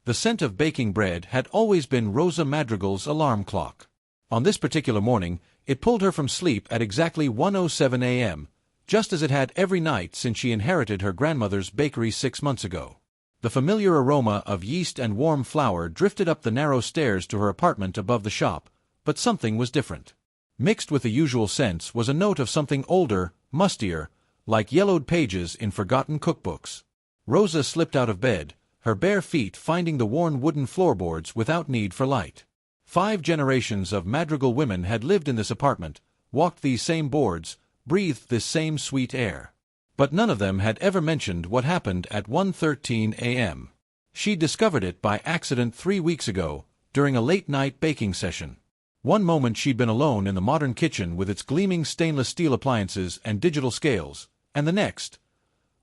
The scent of baking bread had always been Rosa Madrigal's alarm clock. On this particular morning, it pulled her from sleep at exactly 1:07 a.m., just as it had every night since she inherited her grandmother's bakery 6 months ago. The familiar aroma of yeast and warm flour drifted up the narrow stairs to her apartment above the shop, but something was different. Mixed with the usual scents was a note of something older, mustier, like yellowed pages in forgotten cookbooks. Rosa slipped out of bed, her bare feet finding the worn wooden floorboards without need for light. 5 generations of Madrigal women had lived in this apartment, walked these same boards, breathed this same sweet air. But none of them had ever mentioned what happened at 1:13 a.m. She discovered it by accident 3 weeks ago, during a late-night baking session. One moment she'd been alone in the modern kitchen with its gleaming stainless steel appliances and digital scales, and the next,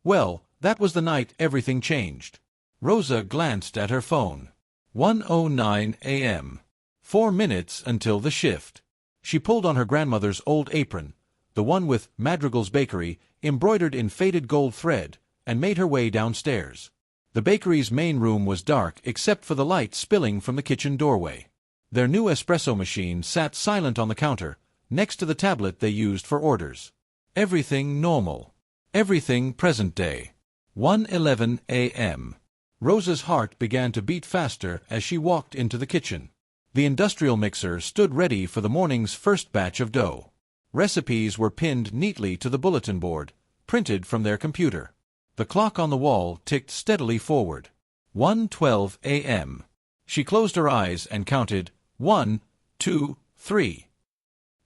well, that was the night everything changed. Rosa glanced at her phone. 1:09 a.m. 4 minutes until the shift. She pulled on her grandmother's old apron, the one with Madrigal's Bakery, embroidered in faded gold thread, and made her way downstairs. The bakery's main room was dark except for the light spilling from the kitchen doorway. Their new espresso machine sat silent on the counter, next to the tablet they used for orders. Everything normal. Everything present day. 1:11 a.m. Rosa's heart began to beat faster as she walked into the kitchen. The industrial mixer stood ready for the morning's first batch of dough. Recipes were pinned neatly to the bulletin board, printed from their computer. The clock on the wall ticked steadily forward. 1:12 a.m. She closed her eyes and counted 1, 2, 3.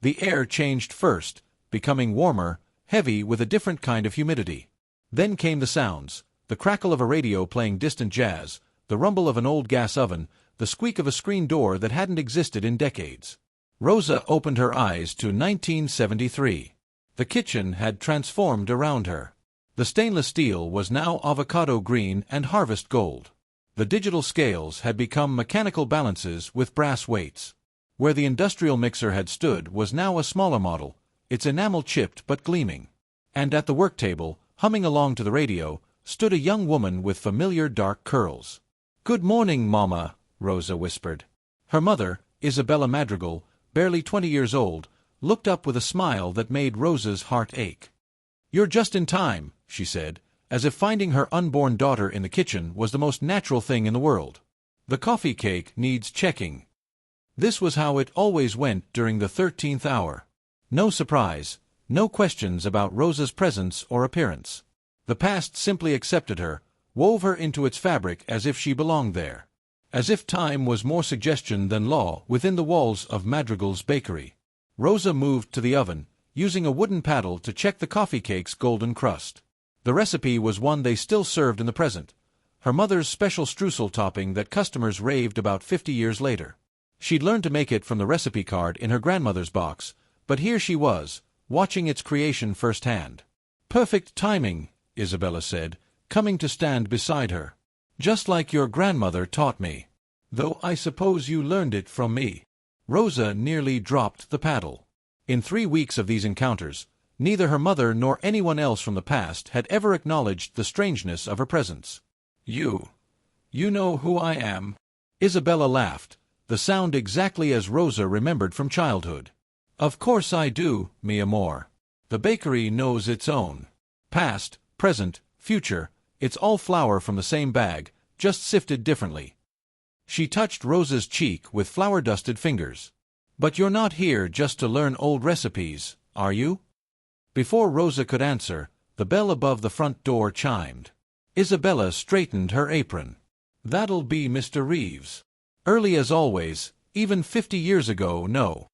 The air changed first, becoming warmer, heavy with a different kind of humidity. Then came the sounds, the crackle of a radio playing distant jazz, the rumble of an old gas oven, the squeak of a screen door that hadn't existed in decades. Rosa opened her eyes to 1973. The kitchen had transformed around her. The stainless steel was now avocado green and harvest gold. The digital scales had become mechanical balances with brass weights. Where the industrial mixer had stood was now a smaller model, its enamel chipped but gleaming. And at the work table, humming along to the radio, stood a young woman with familiar dark curls. "Good morning, Mama," Rosa whispered. Her mother, Isabella Madrigal, barely 20 years old, looked up with a smile that made Rosa's heart ache. "You're just in time," she said, as if finding her unborn daughter in the kitchen was the most natural thing in the world. "The coffee cake needs checking." This was how it always went during the 13th hour. No surprise, no questions about Rosa's presence or appearance. The past simply accepted her, wove her into its fabric as if she belonged there. As if time was more suggestion than law within the walls of Madrigal's Bakery. Rosa moved to the oven, using a wooden paddle to check the coffee cake's golden crust. The recipe was one they still served in the present, her mother's special streusel topping that customers raved about 50 years later. She'd learned to make it from the recipe card in her grandmother's box, but here she was, watching its creation firsthand. "Perfect timing," Isabella said, coming to stand beside her. "Just like your grandmother taught me. Though I suppose you learned it from me." Rosa nearly dropped the paddle. In 3 weeks of these encounters, neither her mother nor anyone else from the past had ever acknowledged the strangeness of her presence. You know who I am?" Isabella laughed, the sound exactly as Rosa remembered from childhood. "Of course I do, mi amor. The bakery knows its own. Past, present, future, it's all flour from the same bag, just sifted differently." She touched Rosa's cheek with flour-dusted fingers. "But you're not here just to learn old recipes, are you?" Before Rosa could answer, the bell above the front door chimed. Isabella straightened her apron. "That'll be Mr. Reeves. Early as always, even 50 years ago, no."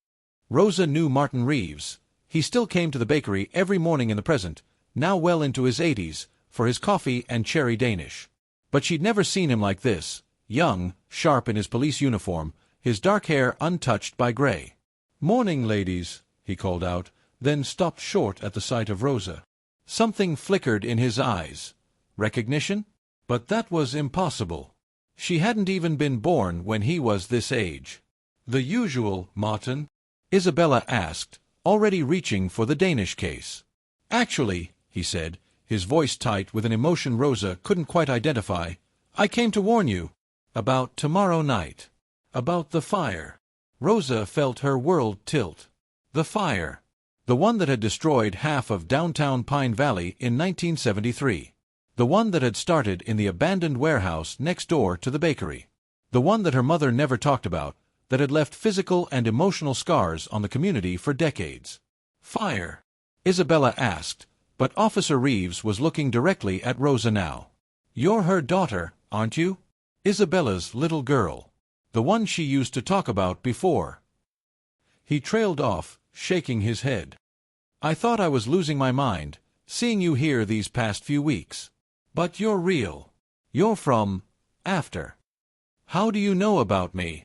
Rosa knew Martin Reeves. He still came to the bakery every morning in the present, now well into his 80s, for his coffee and cherry Danish. But she'd never seen him like this, young, sharp in his police uniform, his dark hair untouched by gray. "Morning, ladies," he called out, then stopped short at the sight of Rosa. Something flickered in his eyes. Recognition? But that was impossible. She hadn't even been born when he was this age. "The usual, Martin?" Isabella asked, already reaching for the Danish case. "Actually," he said, his voice tight with an emotion Rosa couldn't quite identify, "I came to warn you." About tomorrow night. About the fire. Rosa felt her world tilt. The fire. The one that had destroyed half of downtown Pine Valley in 1973. The one that had started in the abandoned warehouse next door to the bakery. The one that her mother never talked about, that had left physical and emotional scars on the community for decades. Fire? Isabella asked, but Officer Reeves was looking directly at Rosa now. You're her daughter, aren't you? Isabella's little girl. The one she used to talk about before. He trailed off, shaking his head. I thought I was losing my mind, seeing you here these past few weeks. But you're real. You're from after. How do you know about me?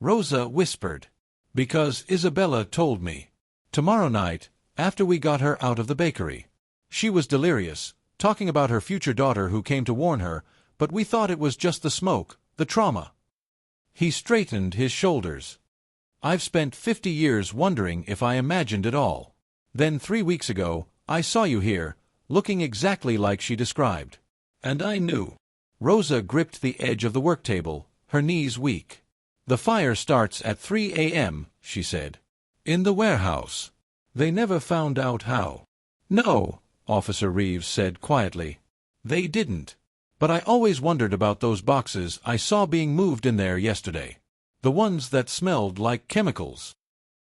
Rosa whispered. Because Isabella told me. Tomorrow night, after we got her out of the bakery. She was delirious, talking about her future daughter who came to warn her, but we thought it was just the smoke, the trauma. He straightened his shoulders. I've spent 50 years wondering if I imagined it all. Then 3 weeks ago, I saw you here, looking exactly like she described. And I knew. Rosa gripped the edge of the work table, her knees weak. The fire starts at 3 a.m., she said. In the warehouse. They never found out how. No, Officer Reeves said quietly. They didn't. But I always wondered about those boxes I saw being moved in there yesterday. The ones that smelled like chemicals.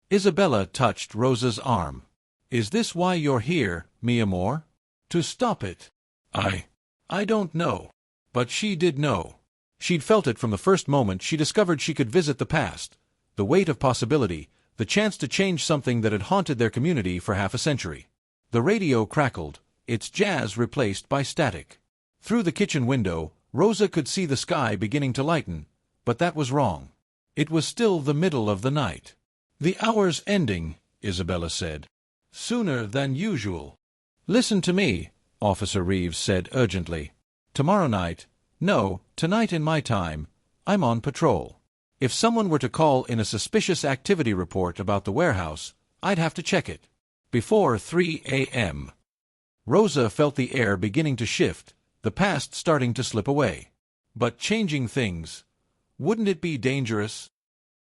Isabella touched Rosa's arm. Is this why you're here, mi amor? To stop it? I don't know. But she did know. She'd felt it from the first moment she discovered she could visit the past. The weight of possibility, the chance to change something that had haunted their community for half a century. The radio crackled, its jazz replaced by static. Through the kitchen window, Rosa could see the sky beginning to lighten, but that was wrong. It was still the middle of the night. The hour's ending, Isabella said. Sooner than usual. Listen to me, Officer Reeves said urgently. Tomorrow night, no, tonight in my time, I'm on patrol. If someone were to call in a suspicious activity report about the warehouse, I'd have to check it. Before 3 a.m. Rosa felt the air beginning to shift, the past starting to slip away. But changing things, wouldn't it be dangerous?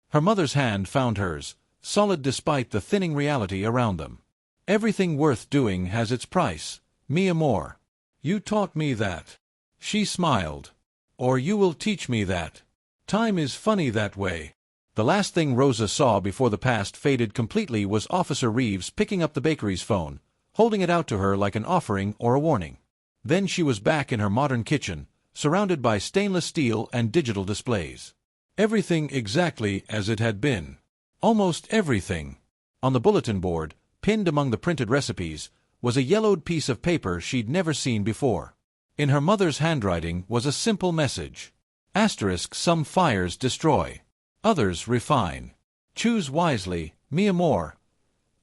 Her mother's hand found hers, solid despite the thinning reality around them. Everything worth doing has its price, mi amor. You taught me that. She smiled. Or you will teach me that. Time is funny that way. The last thing Rosa saw before the past faded completely was Officer Reeves picking up the bakery's phone, holding it out to her like an offering or a warning. Then she was back in her modern kitchen, surrounded by stainless steel and digital displays. Everything exactly as it had been. Almost everything. On the bulletin board, pinned among the printed recipes, was a yellowed piece of paper she'd never seen before. In her mother's handwriting was a simple message. Asterisk, some fires destroy. Others refine. Choose wisely, mi amor.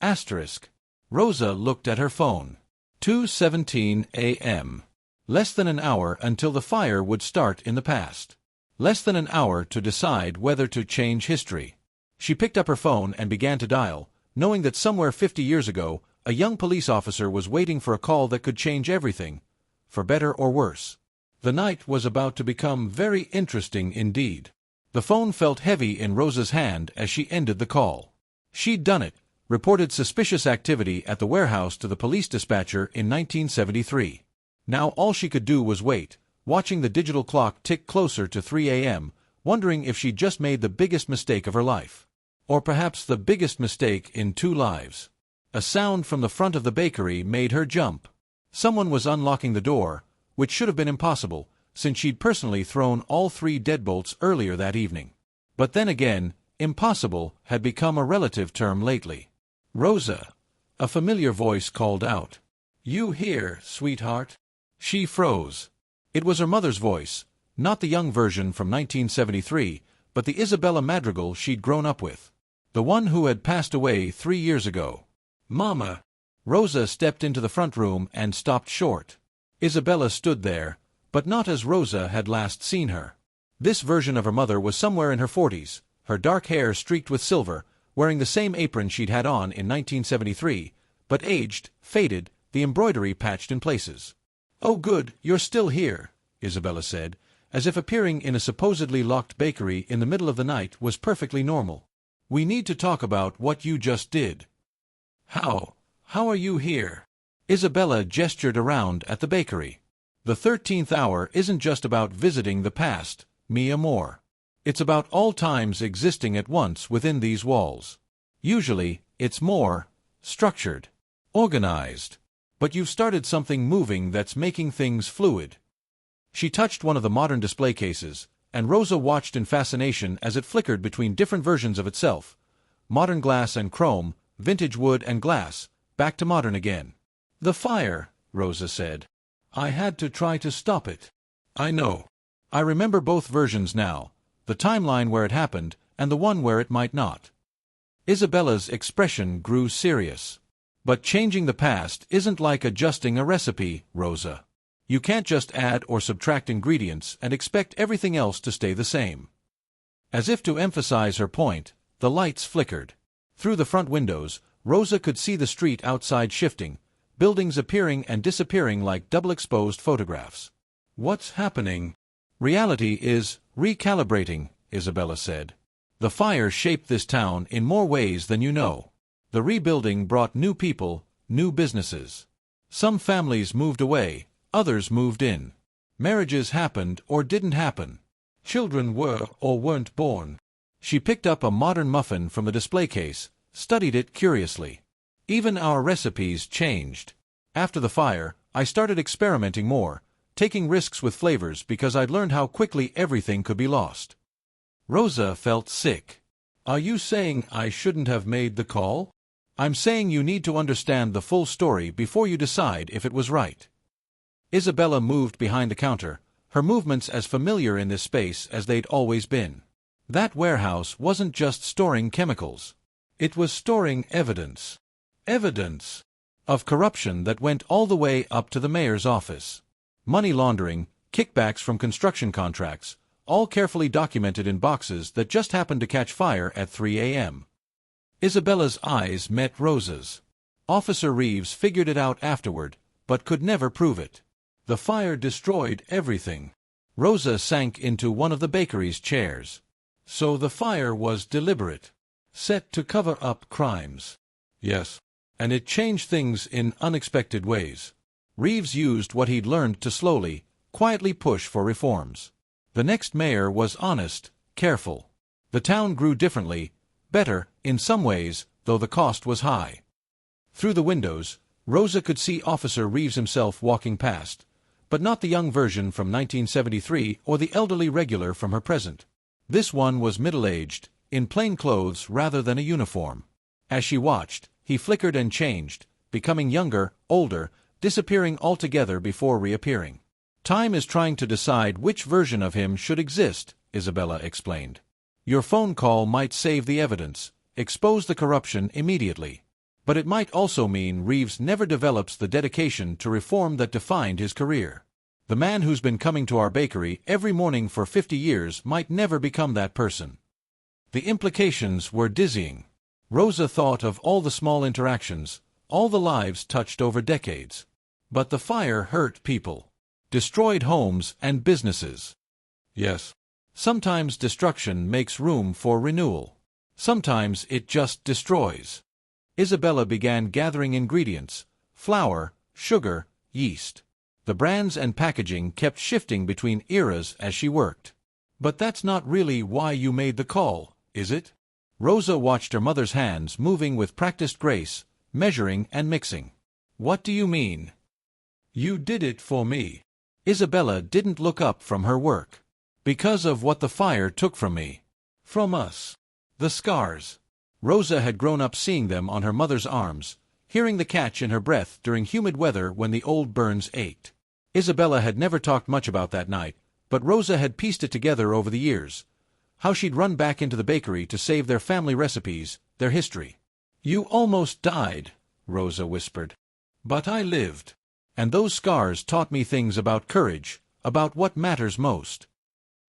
Asterisk. Rosa looked at her phone. 2:17 a.m. Less than an hour until the fire would start in the past. Less than an hour to decide whether to change history. She picked up her phone and began to dial, knowing that somewhere 50 years ago, a young police officer was waiting for a call that could change everything, for better or worse. The night was about to become very interesting indeed. The phone felt heavy in Rosa's hand as she ended the call. She'd done it, reported suspicious activity at the warehouse to the police dispatcher in 1973. Now all she could do was wait, watching the digital clock tick closer to 3 a.m., wondering if she'd just made the biggest mistake of her life. Or perhaps the biggest mistake in 2 lives. A sound from the front of the bakery made her jump. Someone was unlocking the door, which should have been impossible, since she'd personally thrown all 3 deadbolts earlier that evening. But then again, impossible had become a relative term lately. Rosa, a familiar voice called out. You here, sweetheart? She froze. It was her mother's voice, not the young version from 1973, but the Isabella Madrigal she'd grown up with. The one who had passed away 3 years ago. Mama! Rosa stepped into the front room and stopped short. Isabella stood there, but not as Rosa had last seen her. This version of her mother was somewhere in her 40s, her dark hair streaked with silver, wearing the same apron she'd had on in 1973, but aged, faded, the embroidery patched in places. Oh good, you're still here, Isabella said, as if appearing in a supposedly locked bakery in the middle of the night was perfectly normal. "We need to talk about what you just did." "How? How are you here?" Isabella gestured around at the bakery. "The 13th hour isn't just about visiting the past, mi amor. It's about all times existing at once within these walls. Usually, it's more structured, organized. But you've started something moving that's making things fluid." She touched one of the modern display cases, and Rosa watched in fascination as it flickered between different versions of itself. Modern glass and chrome, vintage wood and glass, back to modern again. "The fire," Rosa said. "I had to try to stop it." "I know. I remember both versions now, the timeline where it happened and the one where it might not." Isabella's expression grew serious. "But changing the past isn't like adjusting a recipe, Rosa. You can't just add or subtract ingredients and expect everything else to stay the same." As if to emphasize her point, the lights flickered. Through the front windows, Rosa could see the street outside shifting, buildings appearing and disappearing like double-exposed photographs. "What's happening?" "Reality is recalibrating," Isabella said. "The fire shaped this town in more ways than you know. The rebuilding brought new people, new businesses. Some families moved away, others moved in. Marriages happened or didn't happen. Children were or weren't born." She picked up a modern muffin from the display case, studied it curiously. "Even our recipes changed. After the fire, I started experimenting more, taking risks with flavors because I'd learned how quickly everything could be lost." Rosa felt sick. "Are you saying I shouldn't have made the call?" "I'm saying you need to understand the full story before you decide if it was right." Isabella moved behind the counter, her movements as familiar in this space as they'd always been. That warehouse wasn't just storing chemicals. It was storing evidence. Evidence of corruption that went all the way up to the mayor's office. Money laundering, kickbacks from construction contracts, all carefully documented in boxes that just happened to catch fire at 3 a.m. Isabella's eyes met Rosa's. Officer Reeves figured it out afterward, but could never prove it. The fire destroyed everything. Rosa sank into one of the bakery's chairs. So the fire was deliberate, set to cover up crimes. Yes. And it changed things in unexpected ways. Reeves used what he'd learned to slowly, quietly push for reforms. The next mayor was honest, careful. The town grew differently, better, in some ways, though the cost was high. Through the windows, Rosa could see Officer Reeves himself walking past, but not the young version from 1973 or the elderly regular from her present. This one was middle-aged, in plain clothes rather than a uniform. As she watched, he flickered and changed, becoming younger, older, disappearing altogether before reappearing. "Time is trying to decide which version of him should exist," Isabella explained. "Your phone call might save the evidence, expose the corruption immediately. But it might also mean Reeves never develops the dedication to reform that defined his career. The man who's been coming to our bakery every morning for 50 years might never become that person." The implications were dizzying. Rosa thought of all the small interactions, all the lives touched over decades. But the fire hurt people. Destroyed homes and businesses. Yes. Sometimes destruction makes room for renewal. Sometimes it just destroys. Isabella began gathering ingredients: flour, sugar, yeast. The brands and packaging kept shifting between eras as she worked. "But that's not really why you made the call, is it?" Rosa watched her mother's hands moving with practiced grace, measuring and mixing. "What do you mean?" "You did it for me." Isabella didn't look up from her work. "Because of what the fire took from me. From us. The scars." Rosa had grown up seeing them on her mother's arms, hearing the catch in her breath during humid weather when the old burns ached. Isabella had never talked much about that night, but Rosa had pieced it together over the years. How she'd run back into the bakery to save their family recipes, their history. "You almost died," Rosa whispered. "But I lived. And those scars taught me things about courage, about what matters most."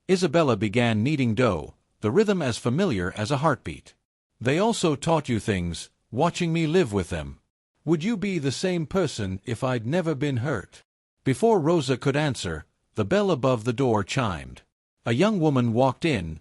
Isabella began kneading dough, the rhythm as familiar as a heartbeat. "They also taught you things, watching me live with them. Would you be the same person if I'd never been hurt?" Before Rosa could answer, the bell above the door chimed. A young woman walked in,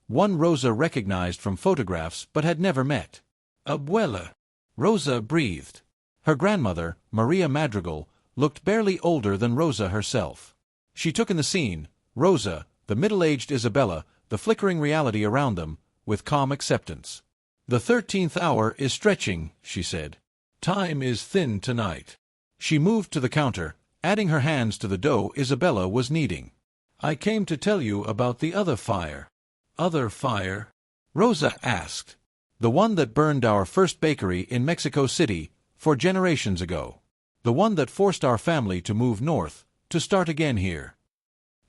one Rosa recognized from photographs but had never met. "Abuela," Rosa breathed. Her grandmother, Maria Madrigal, looked barely older than Rosa herself. She took in the scene, Rosa, the middle-aged Isabella, the flickering reality around them, with calm acceptance. "The 13th hour is stretching," she said. "Time is thin tonight." She moved to the counter, adding her hands to the dough Isabella was kneading. "I came to tell you about the other fire." "Other fire?" Rosa asked. "The one that burned our first bakery in Mexico City 4 generations ago. The one that forced our family to move north, to start again here."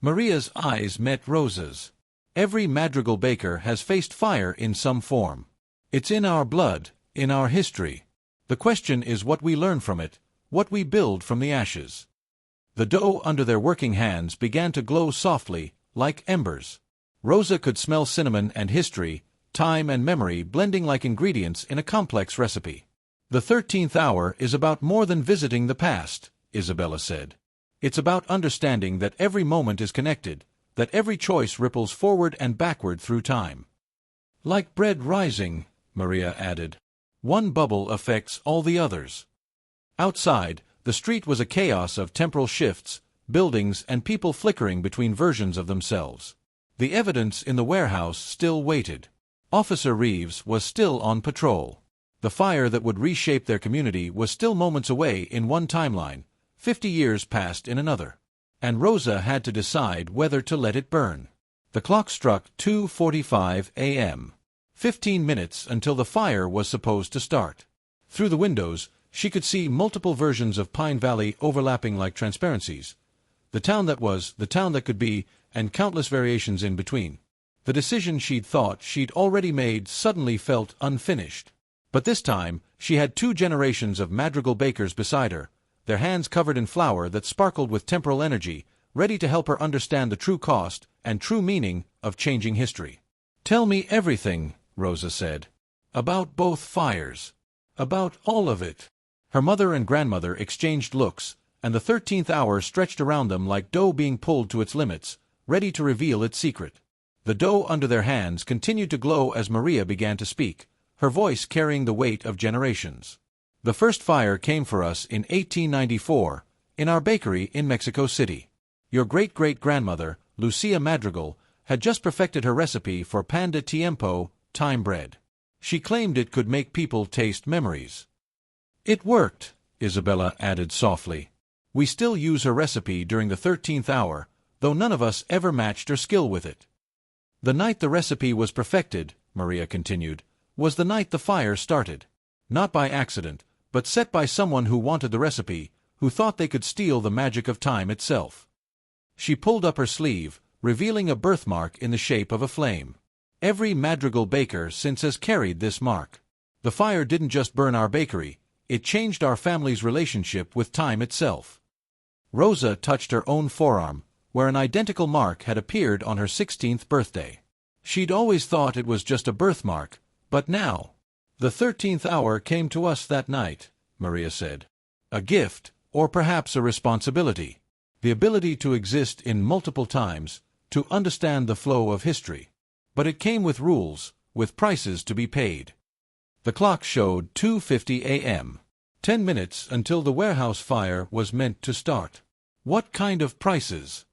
Maria's eyes met Rosa's. Every Madrigal baker has faced fire in some form. It's in our blood, in our history. The question is what we learn from it, what we build from the ashes. The dough under their working hands began to glow softly, like embers. Rosa could smell cinnamon and history, time and memory blending like ingredients in a complex recipe. "The 13th hour is about more than visiting the past," Isabella said. "It's about understanding that every moment is connected, that every choice ripples forward and backward through time." "Like bread rising," Maria added. "One bubble affects all the others." Outside, the street was a chaos of temporal shifts, buildings and people flickering between versions of themselves. The evidence in the warehouse still waited. Officer Reeves was still on patrol. The fire that would reshape their community was still moments away in one timeline, 50 years past in another. And Rosa had to decide whether to let it burn. The clock struck 2:45 a.m. 15 minutes until the fire was supposed to start. Through the windows, she could see multiple versions of Pine Valley overlapping like transparencies. The town that was, the town that could be, and countless variations in between. The decision she'd thought she'd already made suddenly felt unfinished. But this time, she had 2 generations of Madrigal bakers beside her, their hands covered in flour that sparkled with temporal energy, ready to help her understand the true cost and true meaning of changing history. "Tell me everything," Rosa said. "About both fires. About all of it." Her mother and grandmother exchanged looks, and the 13th hour stretched around them like dough being pulled to its limits, ready to reveal its secret. The dough under their hands continued to glow as Maria began to speak, her voice carrying the weight of generations. "The first fire came for us in 1894, in our bakery in Mexico City. Your great-great-grandmother, Lucia Madrigal, had just perfected her recipe for pan de tiempo, time bread. She claimed it could make people taste memories. It worked," Isabella added softly. "We still use her recipe during the 13th hour, though none of us ever matched her skill with it." "The night the recipe was perfected," Maria continued, "was the night the fire started. Not by accident, but set by someone who wanted the recipe, who thought they could steal the magic of time itself." She pulled up her sleeve, revealing a birthmark in the shape of a flame. "Every Madrigal baker since has carried this mark. The fire didn't just burn our bakery, it changed our family's relationship with time itself." Rosa touched her own forearm, where an identical mark had appeared on her 16th birthday. She'd always thought it was just a birthmark, but now— "The 13th hour came to us that night," Maria said. "A gift, or perhaps a responsibility. The ability to exist in multiple times, to understand the flow of history. But it came with rules, with prices to be paid." The clock showed 2:50 a.m. 10 minutes until the warehouse fire was meant to start. "What kind of prices?"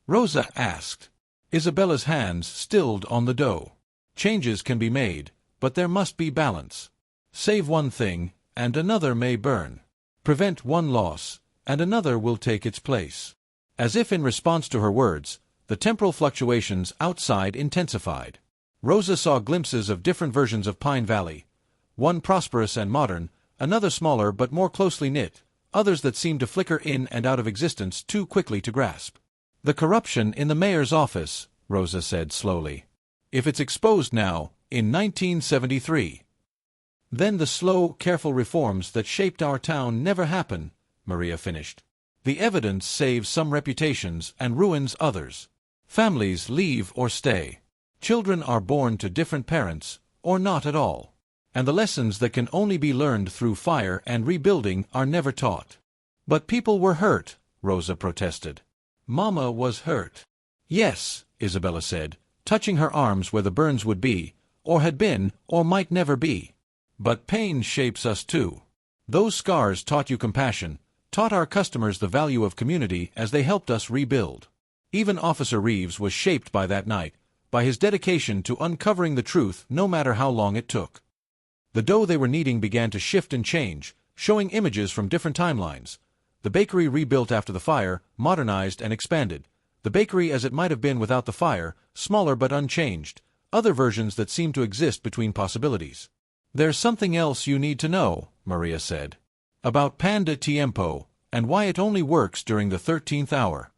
Rosa asked. Isabella's hands stilled on the dough. "Changes can be made, but there must be balance. Save one thing, and another may burn. Prevent one loss, and another will take its place." As if in response to her words, the temporal fluctuations outside intensified. Rosa saw glimpses of different versions of Pine Valley, one prosperous and modern, another smaller but more closely knit, others that seemed to flicker in and out of existence too quickly to grasp. "The corruption in the mayor's office," Rosa said slowly. "If it's exposed now, in 1973. Then the slow, careful reforms that shaped our town never happen," Maria finished. "The evidence saves some reputations and ruins others. Families leave or stay. Children are born to different parents, or not at all. And the lessons that can only be learned through fire and rebuilding are never taught." "But people were hurt," Rosa protested. Mama was hurt. Yes, Isabella said, touching her arms where the burns would be, or had been, or might never be. But pain shapes us too. Those scars taught you compassion, taught our customers the value of community as they helped us rebuild. Even Officer Reeves was shaped by that night, by his dedication to uncovering the truth no matter how long it took. The dough they were kneading began to shift and change, showing images from different timelines. The bakery rebuilt after the fire, modernized and expanded. The bakery as it might have been without the fire, smaller but unchanged. Other versions that seemed to exist between possibilities. There's something else you need to know, Maria said. About pan de tiempo, and why it only works during the 13th hour.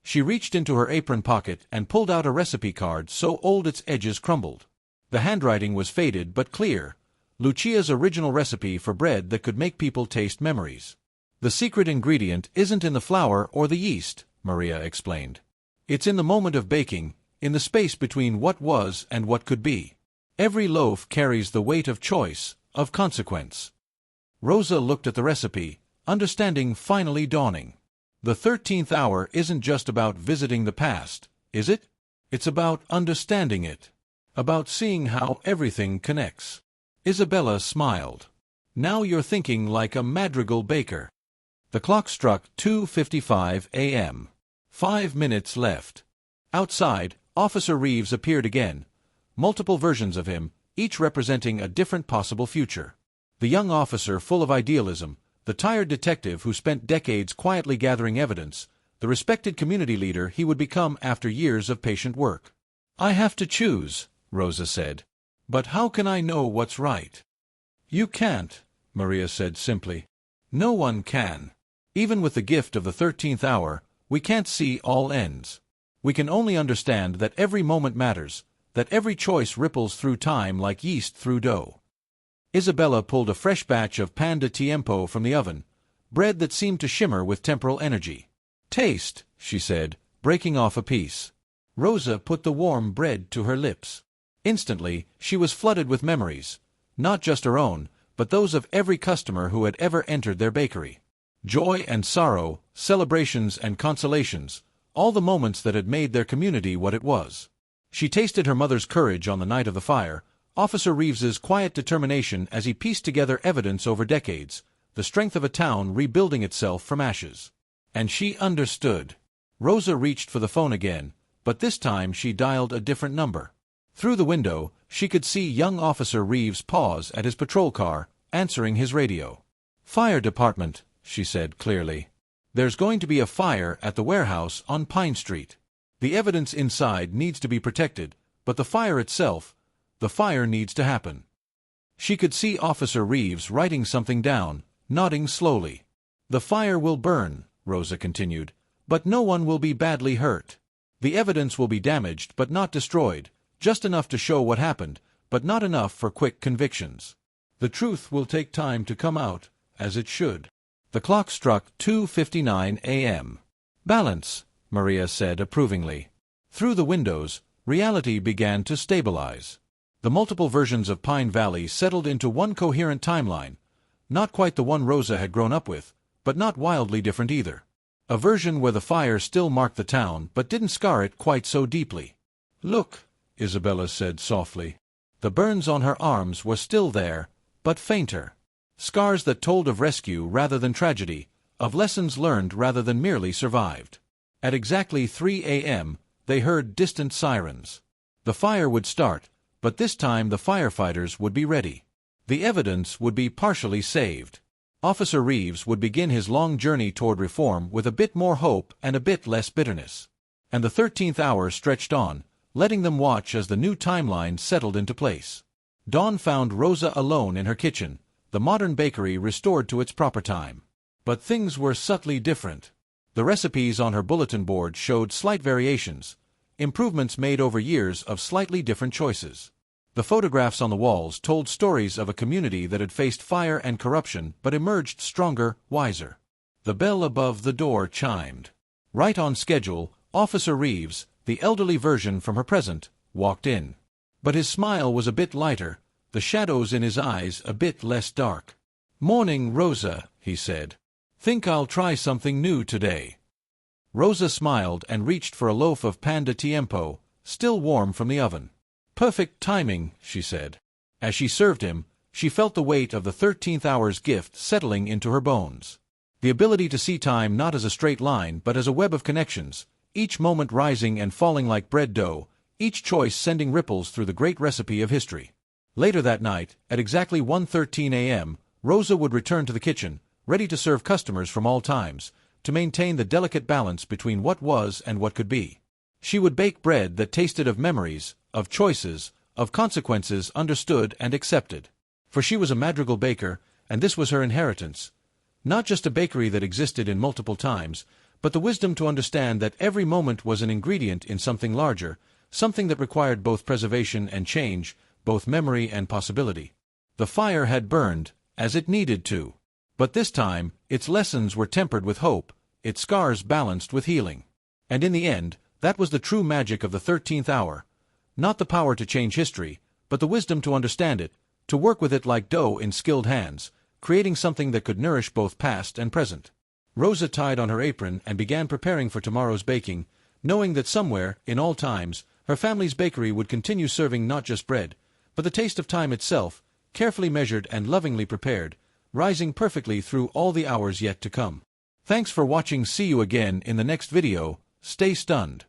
She reached into her apron pocket and pulled out a recipe card so old its edges crumbled. The handwriting was faded but clear. Lucia's original recipe for bread that could make people taste memories. The secret ingredient isn't in the flour or the yeast, Maria explained. It's in the moment of baking, in the space between what was and what could be. Every loaf carries the weight of choice, of consequence. Rosa looked at the recipe, understanding finally dawning. The 13th hour isn't just about visiting the past, is it? It's about understanding it. About seeing how everything connects. Isabella smiled. Now you're thinking like a Madrigal baker. The clock struck 2:55 a.m. 5 minutes left. Outside, Officer Reeves appeared again. Multiple versions of him, each representing a different possible future. The young officer full of idealism, the tired detective who spent decades quietly gathering evidence, the respected community leader he would become after years of patient work. I have to choose, Rosa said. But how can I know what's right? You can't, Maria said simply. No one can. Even with the gift of the 13th hour, we can't see all ends. We can only understand that every moment matters, that every choice ripples through time like yeast through dough. Isabella pulled a fresh batch of pan de tiempo from the oven, bread that seemed to shimmer with temporal energy. Taste, she said, breaking off a piece. Rosa put the warm bread to her lips. Instantly, she was flooded with memories, not just her own, but those of every customer who had ever entered their bakery. Joy and sorrow, celebrations and consolations, all the moments that had made their community what it was. She tasted her mother's courage on the night of the fire, Officer Reeves's quiet determination as he pieced together evidence over decades, the strength of a town rebuilding itself from ashes. And she understood. Rosa reached for the phone again, but this time she dialed a different number. Through the window, she could see young Officer Reeves pause at his patrol car, answering his radio. Fire department, she said clearly. There's going to be a fire at the warehouse on Pine Street. The evidence inside needs to be protected, but the fire itself, the fire needs to happen. She could see Officer Reeves writing something down, nodding slowly. The fire will burn, Rosa continued, but no one will be badly hurt. The evidence will be damaged but not destroyed, just enough to show what happened, but not enough for quick convictions. The truth will take time to come out, as it should. The clock struck 2:59 a.m. Balance, Maria said approvingly. Through the windows, reality began to stabilize. The multiple versions of Pine Valley settled into one coherent timeline, not quite the one Rosa had grown up with, but not wildly different either. A version where the fire still marked the town but didn't scar it quite so deeply. Look, Isabella said softly. The burns on her arms were still there, but fainter. Scars that told of rescue rather than tragedy, of lessons learned rather than merely survived. At exactly 3 a.m., they heard distant sirens. The fire would start, but this time the firefighters would be ready. The evidence would be partially saved. Officer Reeves would begin his long journey toward reform with a bit more hope and a bit less bitterness. And the 13th hour stretched on, letting them watch as the new timeline settled into place. Dawn found Rosa alone in her kitchen, the modern bakery restored to its proper time. But things were subtly different. The recipes on her bulletin board showed slight variations, improvements made over years of slightly different choices. The photographs on the walls told stories of a community that had faced fire and corruption but emerged stronger, wiser. The bell above the door chimed. Right on schedule, Officer Reeves, the elderly version from her present, walked in. But his smile was a bit lighter, the shadows in his eyes a bit less dark. "Morning, Rosa," he said. "Think I'll try something new today." Rosa smiled and reached for a loaf of pan de tiempo, still warm from the oven. "Perfect timing," she said. As she served him, she felt the weight of the 13th hour's gift settling into her bones. The ability to see time not as a straight line but as a web of connections, each moment rising and falling like bread dough, each choice sending ripples through the great recipe of history. Later that night, at exactly 1:13 a.m., Rosa would return to the kitchen, ready to serve customers from all times, to maintain the delicate balance between what was and what could be. She would bake bread that tasted of memories, of choices, of consequences understood and accepted. For she was a Madrigal baker, and this was her inheritance. Not just a bakery that existed in multiple times, but the wisdom to understand that every moment was an ingredient in something larger, something that required both preservation and change, both memory and possibility. The fire had burned, as it needed to. But this time, its lessons were tempered with hope, its scars balanced with healing. And in the end, that was the true magic of the 13th hour. Not the power to change history, but the wisdom to understand it, to work with it like dough in skilled hands, creating something that could nourish both past and present. Rosa tied on her apron and began preparing for tomorrow's baking, knowing that somewhere, in all times, her family's bakery would continue serving not just bread, but the taste of time itself, carefully measured and lovingly prepared, rising perfectly through all the hours yet to come. Thanks for watching. See you again in the next video. Stay stunned.